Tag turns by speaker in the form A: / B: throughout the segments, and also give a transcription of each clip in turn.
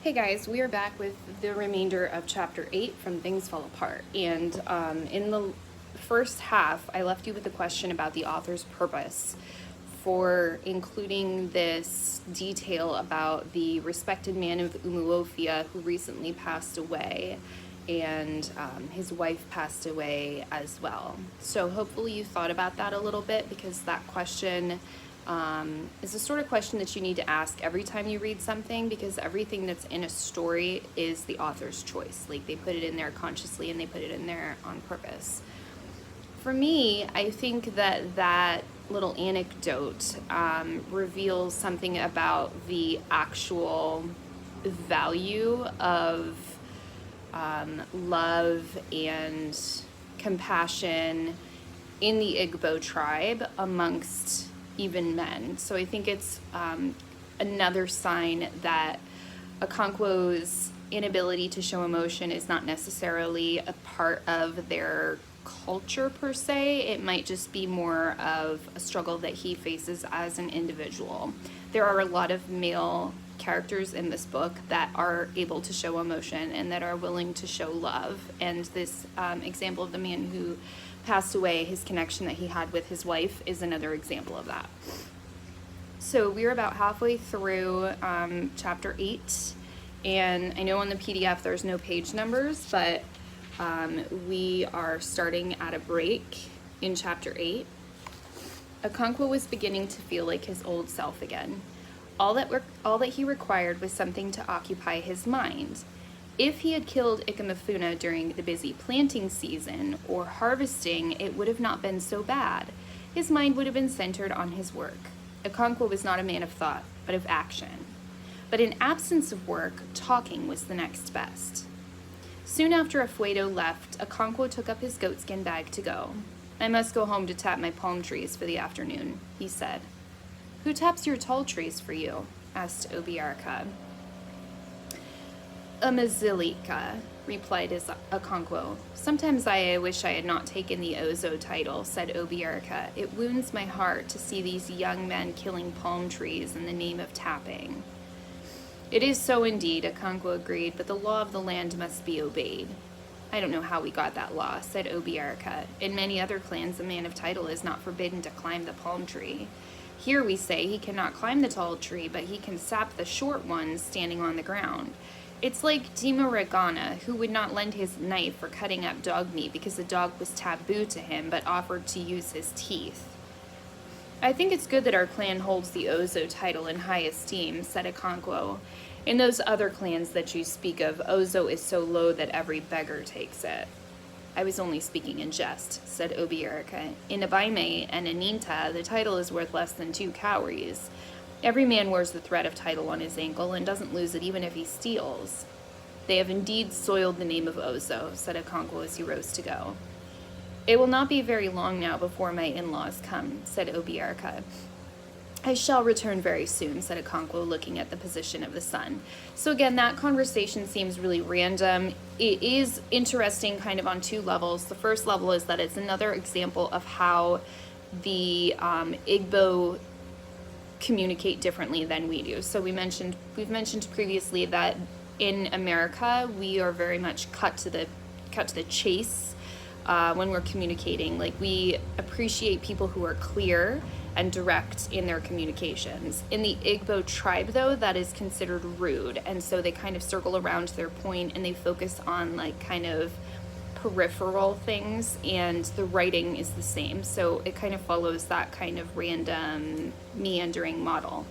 A: Hey guys, we are back with the remainder of Chapter 8 from Things Fall Apart. And in the first half, I left you with a question about the author's purpose for including this detail about the respected man of Umuofia who recently passed away, and his wife passed away as well. So hopefully you thought about that a little bit, because that question is the sort of question that you need to ask every time you read something, because everything that's in a story is the author's choice. Like, they put it in there consciously and they put it in there on purpose. For me, I think that little anecdote reveals something about the actual value of love and compassion in the Igbo tribe amongst even men. So I think it's another sign that Okonkwo's inability to show emotion is not necessarily a part of their culture per se. It might just be more of a struggle that he faces as an individual. There are a lot of male characters in this book that are able to show emotion and that are willing to show love. And this example of the man who passed away, his connection that he had with his wife, is another example of that. So we're about halfway through chapter 8, and I know on the PDF there's no page numbers, but we are starting at a break in chapter 8. Okonkwo was beginning to feel like his old self again. All that he required was something to occupy his mind. If he had killed Ikamafuna during the busy planting season or harvesting, it would have not been so bad. His mind would have been centered on his work. Okonkwo was not a man of thought, but of action. But in absence of work, talking was the next best. Soon after Afuedo left, Okonkwo took up his goatskin bag to go. "I must go home to tap my palm trees for the afternoon," he said. "Who taps your tall trees for you?" asked Obiaraka. "A Mazilika," replied Okonkwo. "Sometimes I wish I had not taken the Ozo title," said Obiaraka. "It wounds my heart to see these young men killing palm trees in the name of tapping." "It is so indeed," Okonkwo agreed, "but the law of the land must be obeyed." "I don't know how we got that law," said Obiaraka. "In many other clans, a man of title is not forbidden to climb the palm tree. Here we say he cannot climb the tall tree, but he can sap the short ones standing on the ground. It's like Dima Regana, who would not lend his knife for cutting up dog meat because the dog was taboo to him, but offered to use his teeth." "I think it's good that our clan holds the Ozo title in high esteem," said Okonkwo. "In those other clans that you speak of, Ozo is so low that every beggar takes it." "I was only speaking in jest," said Obiaraka. "In Abaime and Aninta, the title is worth less than 2 cowries. Every man wears the thread of title on his ankle and doesn't lose it even if he steals." "They have indeed soiled the name of Ozo," said Okonkwo as he rose to go. "It will not be very long now before my in-laws come," said Obiaraka. "I shall return very soon," said Okonkwo, looking at the position of the sun. So again, that conversation seems really random. It is interesting kind of on 2 levels. The first level is that it's another example of how the Igbo communicate differently than we do. So we've mentioned previously that in America we are very much cut to the chase when we're communicating. Like, we appreciate people who are clear and direct in their communications. In the Igbo tribe, though, that is considered rude, and so they kind of circle around their point and they focus on like kind of peripheral things, and the writing is the same, so it kind of follows that kind of random meandering model.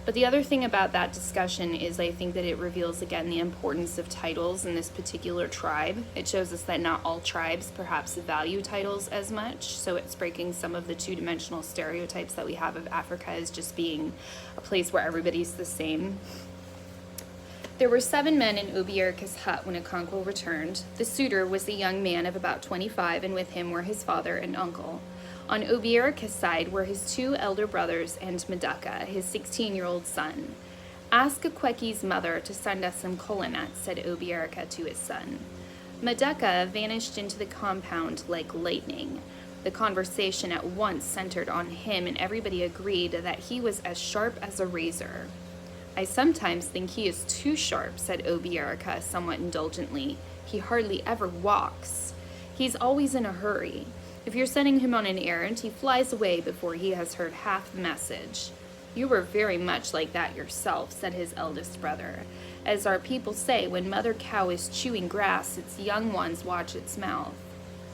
A: But the other thing about that discussion is I think that it reveals again the importance of titles in this particular tribe. It shows us that not all tribes perhaps value titles as much, so it's breaking some of the 2-dimensional stereotypes that we have of Africa as just being a place where everybody's the same. There were 7 men in Obiaraka's hut when Okonkwo returned. The suitor was a young man of about 25, and with him were his father and uncle. On Obiaraka's side were his 2 elder brothers and Maduka, his 16-year-old son. "Ask Okweki's mother to send us some kola nuts," said Obiaraka to his son. Maduka vanished into the compound like lightning. The conversation at once centered on him, and everybody agreed that he was as sharp as a razor. I sometimes think he is too sharp, said Obierica somewhat indulgently. He hardly ever walks. He's always in a hurry. If you're sending him on an errand, he flies away before he has heard half the message. You were very much like that yourself, said his eldest brother. As our people say, when mother cow is chewing grass, its young ones watch its mouth.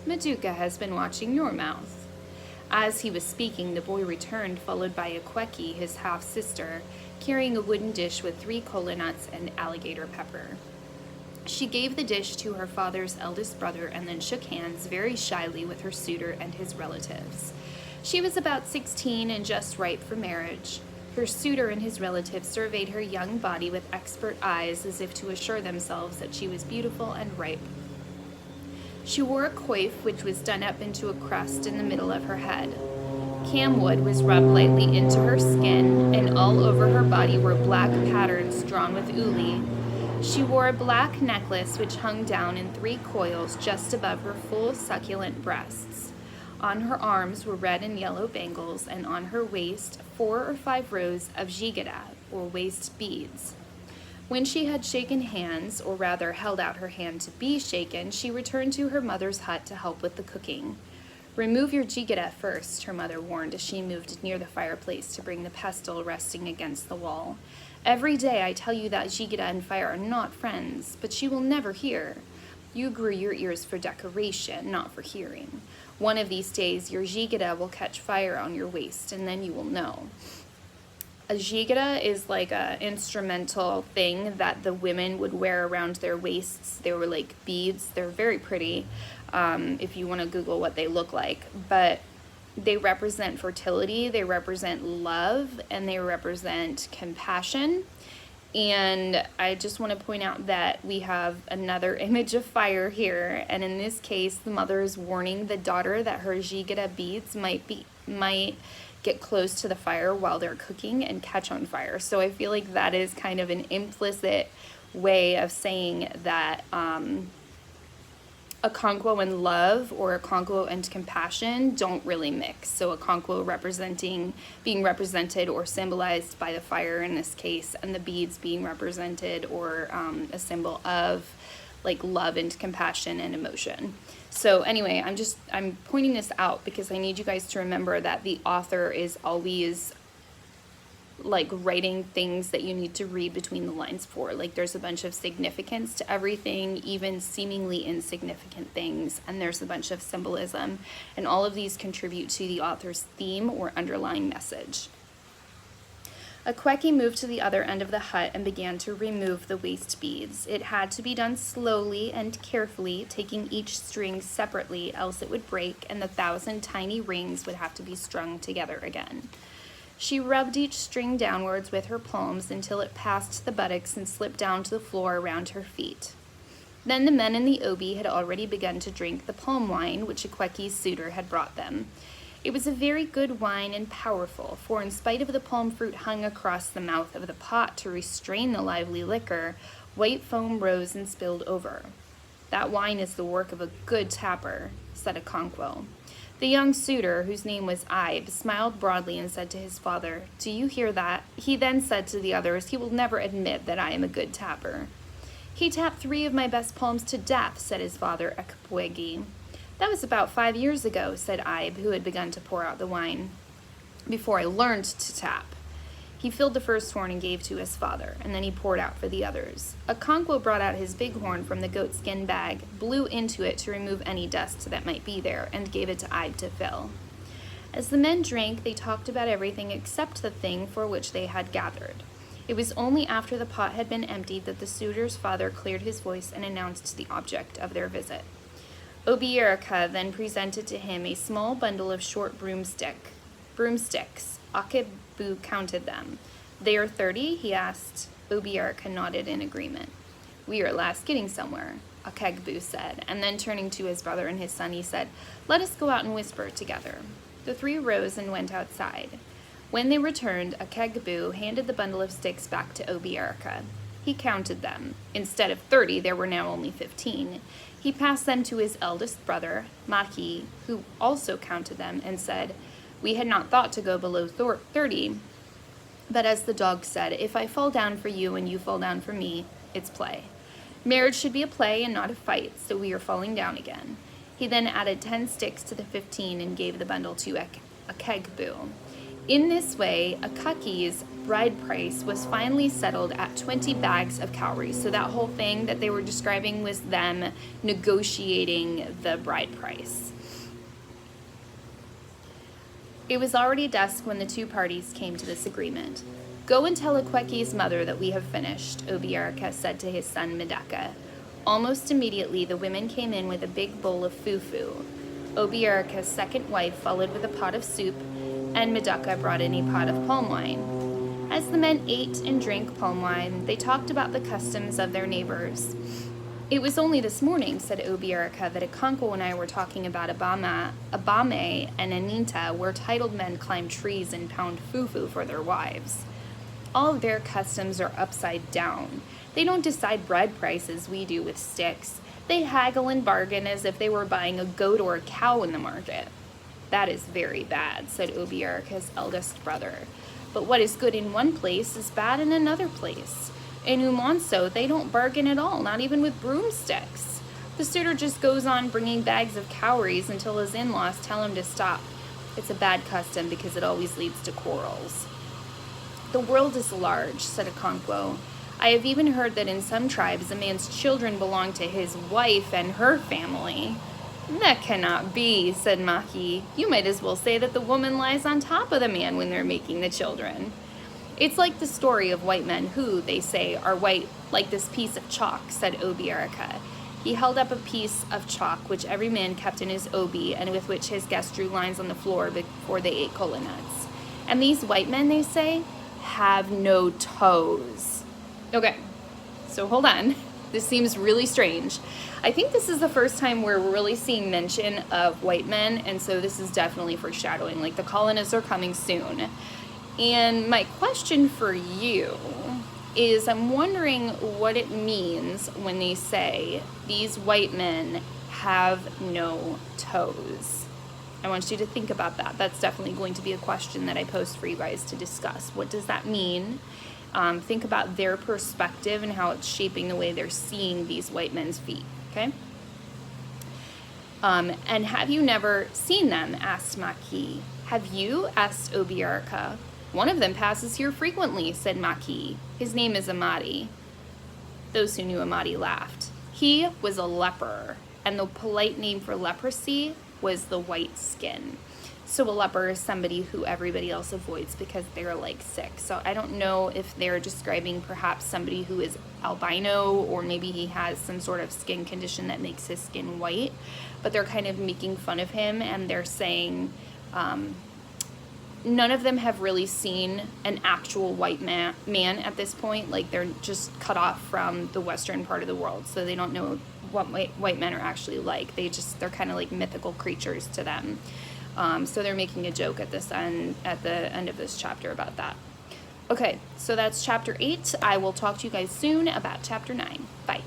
A: Meduca has been watching your mouth. As he was speaking, the boy returned, followed by Akweki, his half-sister, carrying a wooden dish with 3 kola nuts and alligator pepper. She gave the dish to her father's eldest brother and then shook hands very shyly with her suitor and his relatives. She was about 16 and just ripe for marriage. Her suitor and his relatives surveyed her young body with expert eyes as if to assure themselves that she was beautiful and ripe. She wore a coif which was done up into a crest in the middle of her head. Camwood was rubbed lightly into her skin, and all over her body were black patterns drawn with uli. She wore a black necklace which hung down in 3 coils just above her full succulent breasts. On her arms were red and yellow bangles, and on her waist 4 or 5 rows of jigara, or waist beads. When she had shaken hands, or rather held out her hand to be shaken, she returned to her mother's hut to help with the cooking. Remove your jigara first, her mother warned as she moved near the fireplace to bring the pestle resting against the wall. Every day I tell you that jigara and fire are not friends, but she will never hear. You grew your ears for decoration, not for hearing. One of these days your jigara will catch fire on your waist, and then you will know. A jigara is like an instrumental thing that the women would wear around their waists. They were like beads. They're very pretty, if you want to Google what they look like. But they represent fertility, they represent love, and they represent compassion. And I just want to point out that we have another image of fire here. And in this case, the mother is warning the daughter that her jigara beads might get close to the fire while they're cooking and catch on fire. So I feel like that is kind of an implicit way of saying that a conquo and love or a conquo and compassion don't really mix. So a conquo being represented or symbolized by the fire in this case, and the beads being represented or a symbol of like love and compassion and emotion. So anyway, I'm pointing this out because I need you guys to remember that the author is always like writing things that you need to read between the lines for. Like there's a bunch of significance to everything, even seemingly insignificant things, and there's a bunch of symbolism, and all of these contribute to the author's theme or underlying message. Akweki moved to the other end of the hut and began to remove the waist beads. It had to be done slowly and carefully, taking each string separately, else it would break and the 1,000 tiny rings would have to be strung together again. She rubbed each string downwards with her palms until it passed the buttocks and slipped down to the floor around her feet. Then the men in the obi had already begun to drink the palm wine which Akweki's suitor had brought them. It was a very good wine and powerful, for in spite of the palm fruit hung across the mouth of the pot to restrain the lively liquor, white foam rose and spilled over. That wine is the work of a good tapper, said Okonkwo. The young suitor, whose name was Ibe, smiled broadly and said to his father, "Do you hear that?" He then said to the others, "He will never admit that I am a good tapper." "He tapped 3 of my best palms to death," said his father, Ekpwegi. "That was about 5 years ago," said Ibe, who had begun to pour out the wine, "before I learned to tap." He filled the first horn and gave to his father, and then he poured out for the others. Okonkwo brought out his big horn from the goatskin bag, blew into it to remove any dust that might be there, and gave it to Ibe to fill. As the men drank, they talked about everything except the thing for which they had gathered. It was only after the pot had been emptied that the suitor's father cleared his voice and announced the object of their visit. Obierica then presented to him a small bundle of short broomsticks. Akebu counted them. "They are 30, he asked. Obierica nodded in agreement. "We are at last getting somewhere," Akegbu said, and then turning to his brother and his son, he said, "Let us go out and whisper together." The 3 rose and went outside. When they returned, Akegbu handed the bundle of sticks back to Obierica. He counted them. Instead of 30, there were now only 15. He passed them to his eldest brother, Maki, who also counted them and said, "We had not thought to go below 30. But as the dog said, if I fall down for you and you fall down for me, it's play. Marriage should be a play and not a fight, so we are falling down again. He then added 10 sticks to the 15 and gave the bundle to a Kegboo. In this way, Akaki's bride price was finally settled at 20 bags of cowries. So that whole thing that they were describing was them negotiating the bride price. It was already dusk when the two parties came to this agreement. Go and tell Akweki's mother that we have finished, Obiaraka said to his son Medaka. Almost immediately, the women came in with a big bowl of fufu. Obiaraka's second wife followed with a pot of soup, and Medaka brought in a pot of palm wine. As the men ate and drank palm wine, they talked about the customs of their neighbors. It was only this morning, said Obiaraka, that Akonko and I were talking about Abame and Anita, where titled men climb trees and pound fufu for their wives. All of their customs are upside down. They don't decide bread prices we do with sticks. They haggle and bargain as if they were buying a goat or a cow in the market. That is very bad, said Obiaraka's eldest brother. But what is good in one place is bad in another place. In Umonso, they don't bargain at all, not even with broomsticks. The suitor just goes on bringing bags of cowries until his in-laws tell him to stop. It's a bad custom because it always leads to quarrels. The world is large, said Okonkwo. I have even heard that in some tribes a man's children belong to his wife and her family. That cannot be, said Maki. You might as well say that the woman lies on top of the man when they're making the children. It's like the story of white men who, they say, are white like this piece of chalk, said Obiaraka. He held up a piece of chalk which every man kept in his obi and with which his guests drew lines on the floor before they ate kola nuts. And these white men, they say, have no toes. Okay, so hold on. This seems really strange. I think this is the first time we're really seeing mention of white men, and so this is definitely foreshadowing, like the colonists are coming soon. And my question for you is, I'm wondering what it means when they say these white men have no toes. I want you to think about that. That's definitely going to be a question that I post for you guys to discuss. What does that mean? Think about their perspective and how it's shaping the way they're seeing these white men's feet, okay? And have you never seen them? Asked Maki. Have you? Asked Obiaraka. One of them passes here frequently, said Maki. His name is Amadi. Those who knew Amadi laughed. He was a leper, and the polite name for leprosy was the white skin. So a leper is somebody who everybody else avoids because they're like sick. So I don't know if they're describing perhaps somebody who is albino, or maybe he has some sort of skin condition that makes his skin white, but they're kind of making fun of him, and they're saying none of them have really seen an actual white man at this point. Like, they're just cut off from the western part of the world, so they don't know what white men are actually like. They're kind of like mythical creatures to them. So they're making a joke at the end of this chapter about that. Okay, so that's chapter 8. I will talk to you guys soon about chapter 9. Bye.